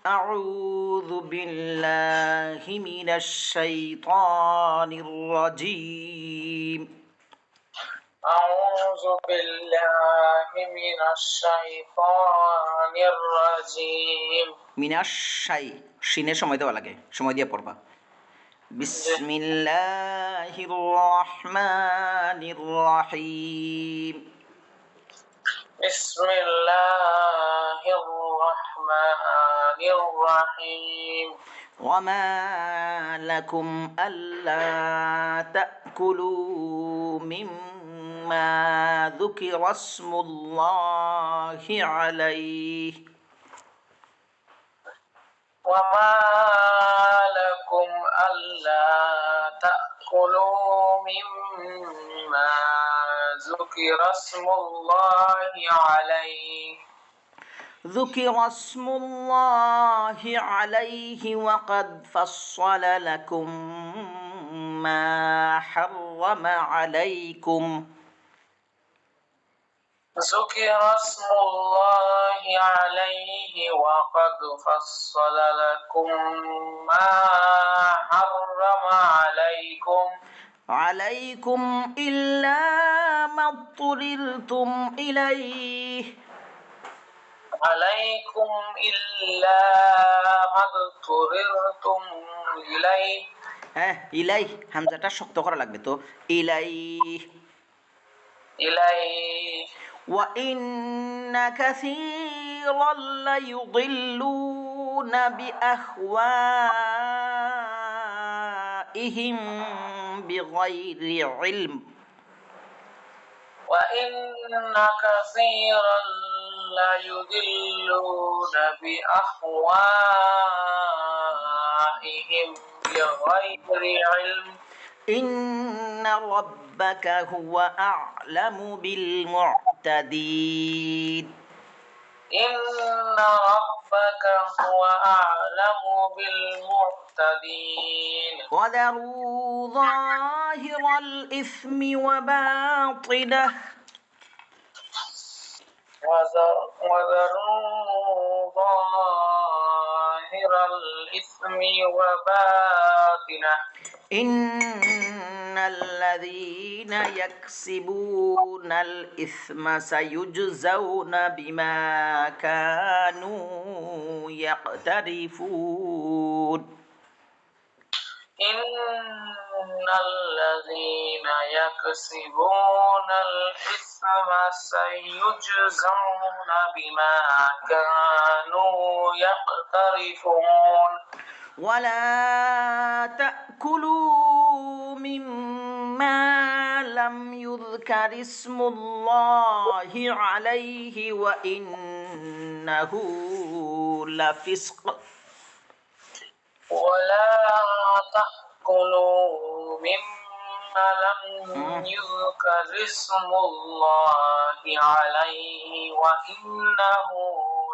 أعوذ بالله من الشيطان الرجيم أعوذ بالله من الشيطان الرجيم মিনাশাই শিনে সময় দেওয়া লাগে, সময় দিয়ে পড়বা। বিসমিল্লাহির রহমানির রহিম। بسم الله الرحمن الرحيم وما لكم ألا تأكلوا مما ذكر اسم الله عليه وما لكم ألا تأكلوا مما ذكر اسم الله عليه ذكر اسم الله عليه وقد فصل لكم ما حرم عليكم ذكر اسم الله عليه وقد فصل لكم ما حرم عليكم إلا ما اضطررتم إليه عليكم إلا ما اضطررتم إليه ইলাই হামজাটা শক্ত করা লাগবে, তো ইলাই। وإن كثيرا ليضلون بأهوائهم بغير علم وإن كثيرا ليضلون بأهوائهم بغير علم إن ربك هو أعلم بالمعتدين إن ربك هو أعلم بالمعتدين وذروا ظاهر الإثم وباطنه وذروا ظاهر الإثم وباطنه إن الذين يكسبون الإثم سيجزون بما كانوا يقترفون إن الذين يكسبون الإثم سيجزون بما كانوا يقترفون ولا تأكلوا مما لم يذكر اسم الله عليه وإنه لفسق ولا تأكلوا مما لم يذكر اسم الله عليه وإنه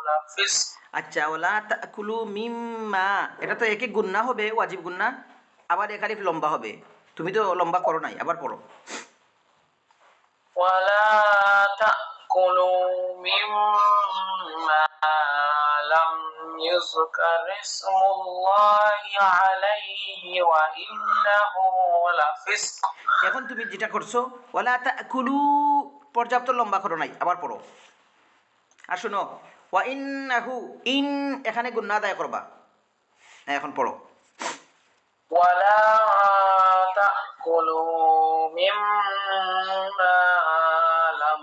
لفسق আচ্ছা, ওলা তাকুলু মিম্মা, এটা তো একে গুন্না হবে, ওয়াজিব গুন্না, আবার এক আলিফ লম্বা হবে। তুমি তো লম্বা করো নাই, আবার পড়ো। ওয়ালা তাকুলু মিম্মা লাম ইউযকার ইসমুল্লাহি আলাইহি ওয়া ইন্নাহু লাফিসক। এখন তুমি যেটা করছো, ওয়ালা তাকুলু, পর্যাপ্ত লম্বা করো নাই, আবার পড়ো। আর শোনো, ওয়া ইন্নাহু, ইন এখানে গুন্না আদায় করবা। এখন পড়ো। ওয়ালা তাকুলু মিম্মা লাম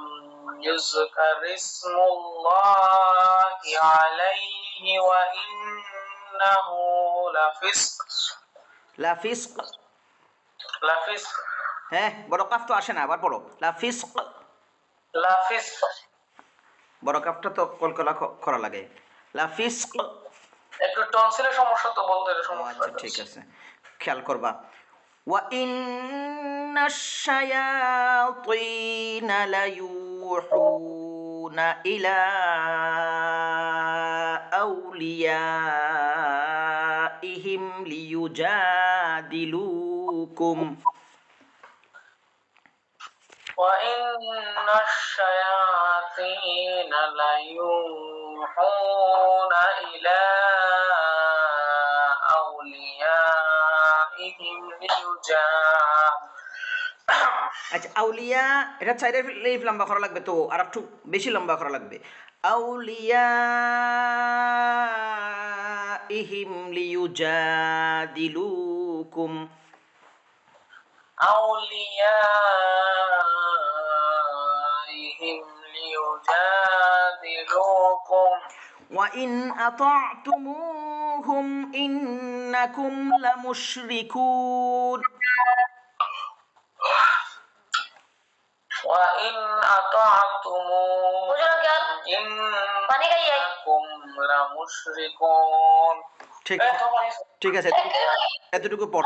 ইউযকার ইসমুল্লাহি আলাইহি ওয়া ইন্নাহু লাফিসক। লাফিসক, লাফিসক, হ্যাঁ, বড় কাফ তো আসে না, আবার পড়ো। লাফিসক, লাফিসক, বড় কাফটা তো কলকলা করা লাগে। লাফিসক, একটু টনসিলের সমস্যা তো, বলতে সমস্যা। আচ্ছা, ঠিক আছে, খেয়াল করবা। ওয়া ইন্নাশ শায়াতিনা লায়ুহুনা ইলা আউলিয়াইহিম লিয়ুজাদিলুকুম وإن الشياطين الشياطين ليوحون إلى أوليائهم ليجادلوكم. وإن الشياطين ليوحون إلى أوليائهم ليجادلوكم. وإن الشياطين ليوحون إلى أوليائهم ليجادلوكم. وإن الشياطين ليوحون إلى أوليائهم ليجادلوكم. আচ্ছা আউলিয়া এটা চাইরে লিফ লম্বা করা লাগবে তো আর একটু বেশি লম্বা করা লাগবে আউলিয়া ইহিম লিউজাদিলুকুম أوليائهم ليجادلوكم وإن أطعتموهم إنكم لمشركون وإن أطعتموهم إنكم لمشركون ঠিক ঠিক আছে এতটুকু পড়